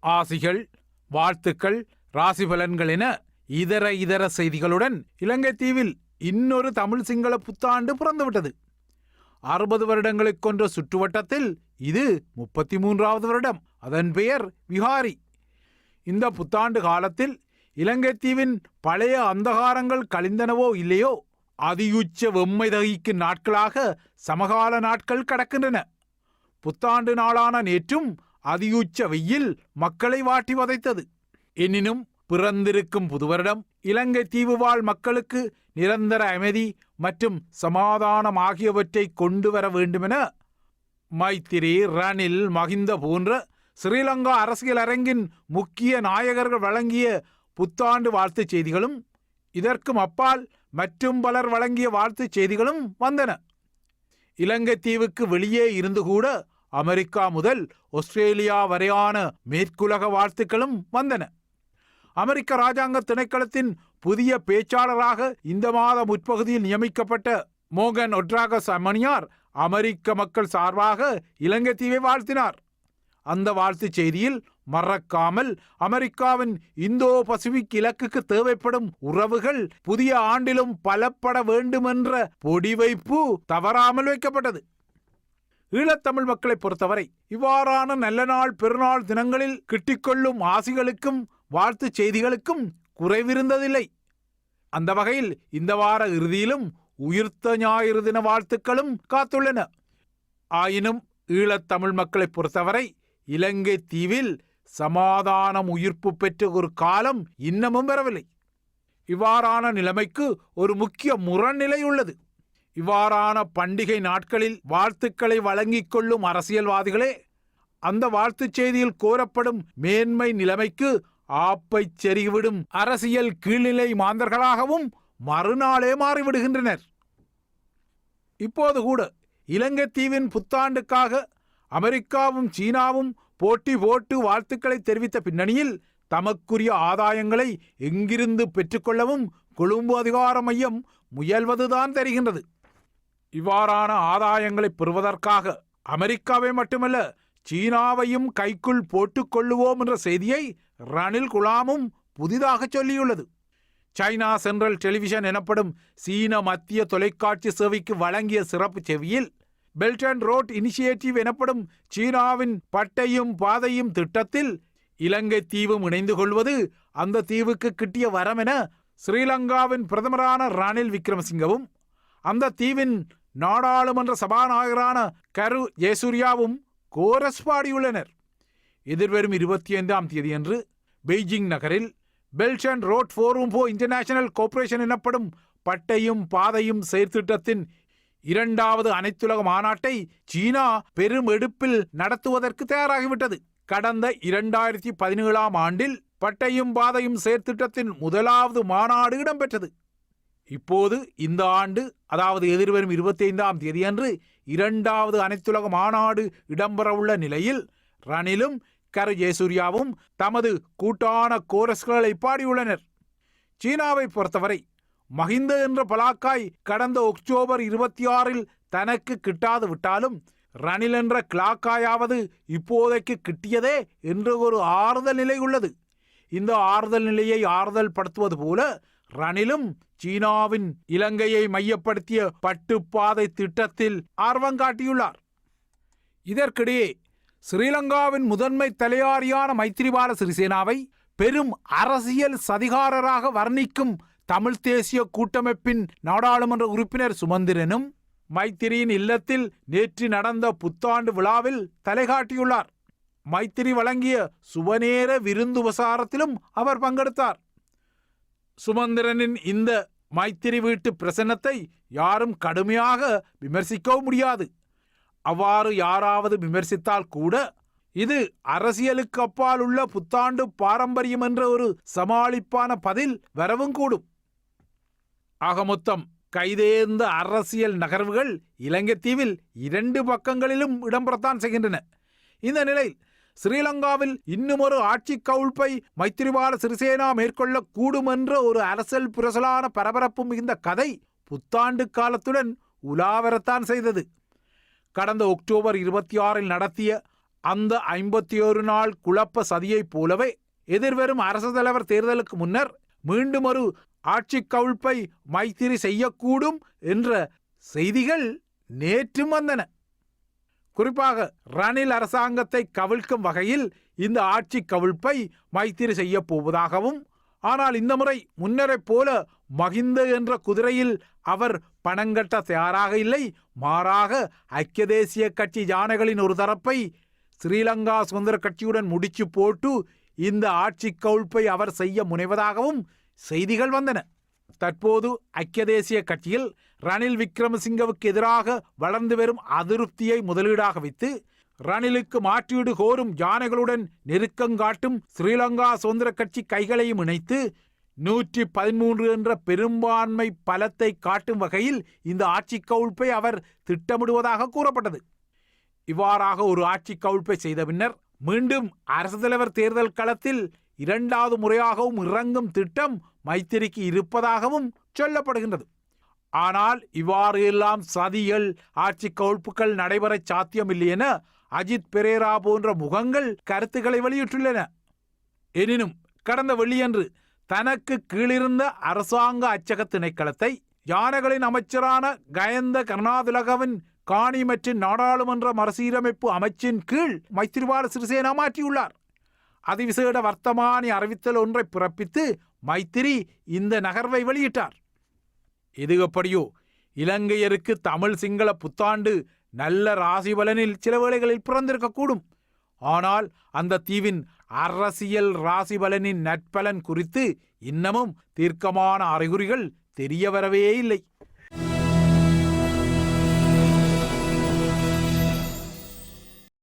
ஆசிகள், வாழ்த்துக்கள், ராசி பலன்கள் என இதர செய்திகளுடன் இலங்கை தீவில் இன்னொரு தமிழ் சிங்கள புத்தாண்டு பிறந்துவிட்டது. 60 வருடங்களை கொன்ற சுற்றுவட்டத்தில் இது 33வது வருடம். அதன் பெயர் விகாரி. இந்த புத்தாண்டு காலத்தில் இலங்கை தீவின் பழைய அந்தகாரங்கள் கழிந்தனவோ இல்லையோ, அதியுச்ச வெம்மை தகிக்கும் நாட்களாக சமகால நாட்கள் கடக்கின்றன. புத்தாண்டு நாளான நேற்றும் அதியுச்ச வெயில் மக்களை வாட்டி வதைத்தது. எனினும் பிறந்திருக்கும் புது வருடம் இலங்கை தீவு வாழ் மக்களுக்கு நிரந்தர அமைதி மற்றும் சமாதானம் ஆகியவற்றை கொண்டு வர வேண்டுமென மைத்திரி, ரணில், மஹிந்த போன்ற ஸ்ரீலங்கா அரசியல் அரங்கின் முக்கிய நாயகர்கள் வழங்கிய புத்தாண்டு வாழ்த்துச் செய்திகளும், இதற்கும் அப்பால் மற்றும் பலர் வழங்கிய வாழ்த்துச் செய்திகளும் வந்தன. இலங்கை தீவுக்கு வெளியே இருந்து கூட அமெரிக்கா முதல் ஆஸ்திரேலியா வரையான மேற்குலக வாழ்த்துக்களும் வந்தன. அமெரிக்க ராஜாங்க திணைக்களத்தின் புதிய பேச்சாளராக இந்த மாத முற்பகுதியில் நியமிக்கப்பட்ட மோகன் ஒட்ராகஸ் அமனியார் அமெரிக்க மக்கள் சார்பாக இலங்கை தீவை வாழ்த்தினார். அந்த வாழ்த்துச் செய்தியில் மறக்காமல் அமெரிக்காவின் இந்தோ பசிபிக் இலக்குக்கு தேவைப்படும் உறவுகள் புதிய ஆண்டிலும் பலப்பட வேண்டுமென்ற பொடிவைப்பு தவறாமல் வைக்கப்பட்டது. ஈழத்தமிழ் மக்களை பொறுத்தவரை இவ்வாறான நல்ல நாள் பெருநாள் தினங்களில் கிட்டிக்கொள்ளும் ஆசிகளுக்கும் வாழ்த்துச் செய்திகளுக்கும் குறைவிருந்ததில்லை. அந்த வகையில் இந்த வார இறுதியிலும் உயிர்த்த ஞாயிறு தின வாழ்த்துக்களும் காத்துள்ளன. ஆயினும் ஈழத்தமிழ் மக்களை பொறுத்தவரை இலங்கை தீவில் சமாதானம் உயிர்ப்பு பெற்ற ஒரு காலம் இன்னமும் வரவில்லை. இவ்வாறான நிலைமைக்கு ஒரு முக்கிய முரண்நிலை உள்ளது. இவ்வாறான பண்டிகை நாட்களில் வாழ்த்துக்களை வழங்கிக் கொள்ளும் அரசியல்வாதிகளே அந்த வாழ்த்துச் செய்தியில் கோரப்படும் மேன்மை நிலைமைக்கு ஆப்பை செறிவிடும் அரசியல் கீழ்நிலை மாந்தர்களாகவும் மறுநாளே மாறிவிடுகின்றனர். இப்போது கூட இலங்கை தீவின் புத்தாண்டுக்காக அமெரிக்காவும் சீனாவும் போட்டி போட்டு வாழ்த்துக்களை தெரிவித்த பின்னணியில் தமக்குரிய ஆதாயங்களை எங்கிருந்து பெற்றுக்கொள்ளவும் கொழும்பு அதிகார மையம் முயல்வதுதான் தெரிகின்றது. இவ்வாறான ஆதாயங்களை பெறுவதற்காக அமெரிக்காவை மட்டுமல்ல சீனாவையும் கைக்குள் போட்டுக்கொள்ளுவோம் என்ற செய்தியை ரணில் குலாமும் புதிதாக சொல்லியுள்ளது. சைனா சென்ட்ரல் டெலிவிஷன் எனப்படும் சீன மத்திய தொலைக்காட்சி சேவைக்கு வழங்கிய சிறப்பு செவியில் பெல்ட் அண்ட் ரோட் இனிஷியேட்டிவ் எனப்படும் சீனாவின் பட்டையும் பாதையும் திட்டத்தில் இலங்கை தீவும் இணைந்து கொள்வது அந்த தீவுக்கு கிட்டிய வரம் என ஸ்ரீலங்காவின் பிரதமரான ரணில் விக்ரமசிங்கவும் அந்த தீவின் நாடாளுமன்ற சபாநாயகரான கரு ஜெயசூர்யாவும் கோரஸ் பாடியுள்ளனர். எதிர்வரும் 25ஆம் தேதியன்று பெய்ஜிங் நகரில் belt and road forum for international cooperation எனப்படும் பட்டையும் பாதையும் செயற்திட்டத்தின் 2வது அனைத்துலக மாநாட்டை சீனா பெரும் எடுப்பில் நடத்துவதற்கு தயாராகிவிட்டது. கடந்த 2017ஆம் ஆண்டில் பட்டையும் பாதையும் செயற்திட்டத்தின் 1வது மாநாடு இடம்பெற்றது. இப்போது இந்த ஆண்டு, அதாவது எதிர்வரும் 25ஆம் தேதியன்று 2வது அனைத்துலக மாநாடு இடம்பெறவுள்ள நிலையில் ரணிலும் கரு ஜெயசூர்யாவும் தமது கூட்டான கோரஸ்களை பாடியுள்ளனர். சீனாவை பொறுத்தவரை மஹிந்த என்ற பலாக்காய் கடந்த அக்டோபர் 26 தனக்கு கிட்டாது விட்டாலும் ரணில் என்ற கிளாக்காயாவது இப்போதைக்கு கிட்டியதே என்ற ஒரு ஆறுதல் நிலை உள்ளது. இந்த ஆறுதல் நிலையை ஆறுதல் படுத்துவது போல ரணிலும் சீனாவின் இலங்கையை மையப்படுத்திய பட்டுப்பாதை திட்டத்தில் ஆர்வம் காட்டியுள்ளார். இதற்கிடையே ஸ்ரீலங்காவின் முதன்மை தலையாரியான மைத்திரிபால சிறிசேனாவை பெரும் அரசியல் சதிகாரராக வர்ணிக்கும் தமிழ் தேசிய கூட்டமைப்பின் நாடாளுமன்ற உறுப்பினர் சுமந்திரனும் மைத்திரியின் இல்லத்தில் நேற்று நடந்த புத்தாண்டு விழாவில் தலைகாட்டியுள்ளார். மைத்திரி வழங்கிய சுபநேர விருந்து உபசாரத்திலும் அவர் பங்கெடுத்தார். சுமந்திரனின் இந்த மைத்திரி வீட்டு பிரசன்னத்தை யாரும் கடுமையாக விமர்சிக்கவும் முடியாது. அவ்வாறு யாராவது விமர்சித்தால் கூட இது அரசியலுக்கு அப்பால் உள்ள புத்தாண்டு பாரம்பரியம் என்ற ஒரு சமாளிப்பான பதில் வரவும் கூடும். ஆக மொத்தம் கைதேர்ந்த அரசியல் நகர்வுகள் இலங்கை தீவில் 2 பக்கங்களிலும் இடம்பெறத்தான் செய்கின்றன. இந்த நிலையில் ஸ்ரீலங்காவில் இன்னும் ஒரு ஆட்சி கவிழ்ப்பை மைத்திரிபால சிறிசேனா மேற்கொள்ள கூடும் என்ற ஒரு அரசியல் புரசலான பரபரப்பு மிகுந்த கதை புத்தாண்டு காலத்துடன் உலாவரத்தான் செய்தது. கடந்த அக்டோபர் 26 நடத்திய அந்த 51 நாள் குழப்ப சதியைப் போலவே எதிர்வரும் அரசு தலைவர் தேர்தலுக்கு முன்னர் மீண்டும் ஒரு ஆட்சி கவிழ்ப்பை மைத்திரி செய்யக்கூடும் என்ற செய்திகள் நேற்றும் வந்தன. குறிப்பாக ரணில் அரசாங்கத்தை கவிழ்க்கும் வகையில் இந்த ஆட்சி கவிழ்ப்பை மைத்திரி செய்ய போவதாகவும், ஆனால் இந்த முறை முன்னரைப் போல மகிந்த என்ற குதிரையில் அவர் பணங்கட்ட தயாராக இல்லை, மாறாக ஐக்கிய தேசிய கட்சி யானைகளின் ஒரு தரப்பை ஸ்ரீலங்கா சுதந்திர கட்சியுடன் முடிச்சு போட்டு இந்த ஆட்சி கவிழ்ப்பை அவர் செய்ய முனைவதாகவும் செய்திகள் வந்தன. தற்போது ஐக்கிய தேசிய கட்சியில் ரணில் விக்ரமசிங்கவுக்கு எதிராக வளர்ந்து வரும் அதிருப்தியை முதலீடாக வைத்து ரணிலுக்கு மாற்றீடு கோரும் யானைகளுடன் நெருக்கங்காட்டும் ஸ்ரீலங்கா சுதந்திர கட்சி கைகளையும் இணைத்து 113 என்ற பெரும்பான்மை பலத்தை காட்டும் வகையில் இந்த ஆட்சி கவிழ்ப்பை அவர் திட்டமிடுவதாக கூறப்பட்டது. இவ்வாறாக ஒரு ஆட்சி கவிழ்ப்பை செய்த பின்னர் மீண்டும் அரசு தலைவர் தேர்தல் களத்தில் இரண்டாவது முறையாகவும் இறங்கும் திட்டம் மைத்திரிக்கு இருப்பதாகவும் சொல்லப்படுகின்றது. ஆனால் இவ்வாறு எல்லாம் சதிகள், ஆட்சி கவிழ்ப்புகள் நடைபெற சாத்தியமில்லை என அஜித் பெரேரா போன்ற முகங்கள் கருத்துக்களை வெளியிட்டுள்ளன. எனினும் கடந்த வெள்ளியன்று தனக்கு கீழிருந்த அரசாங்க அச்சக திணைக்களத்தை யானைகளின் அமைச்சரான கயந்த கருணாதிலகவின் காணி மற்றும் நாடாளுமன்ற மறுசீரமைப்பு அமைச்சின் கீழ் மைத்திரிபால சிறிசேனா மாற்றியுள்ளார். அதிவிசேட வர்த்தமானி அறிவித்தல் ஒன்றை பிறப்பித்து மைத்திரி இந்த நகர்வை வெளியிட்டார். இது எப்படியோ இலங்கையருக்கு தமிழ் சிங்கள புத்தாண்டு நல்ல ராசி பலனில் சில வேளைகளில் பிறந்திருக்கக்கூடும். ஆனால் அந்த தீவின் அரசியல் ராசி பலனின் நற்பலன் குறித்து இன்னமும் தீர்க்கமான அறிகுறிகள் தெரிய வரவே இல்லை.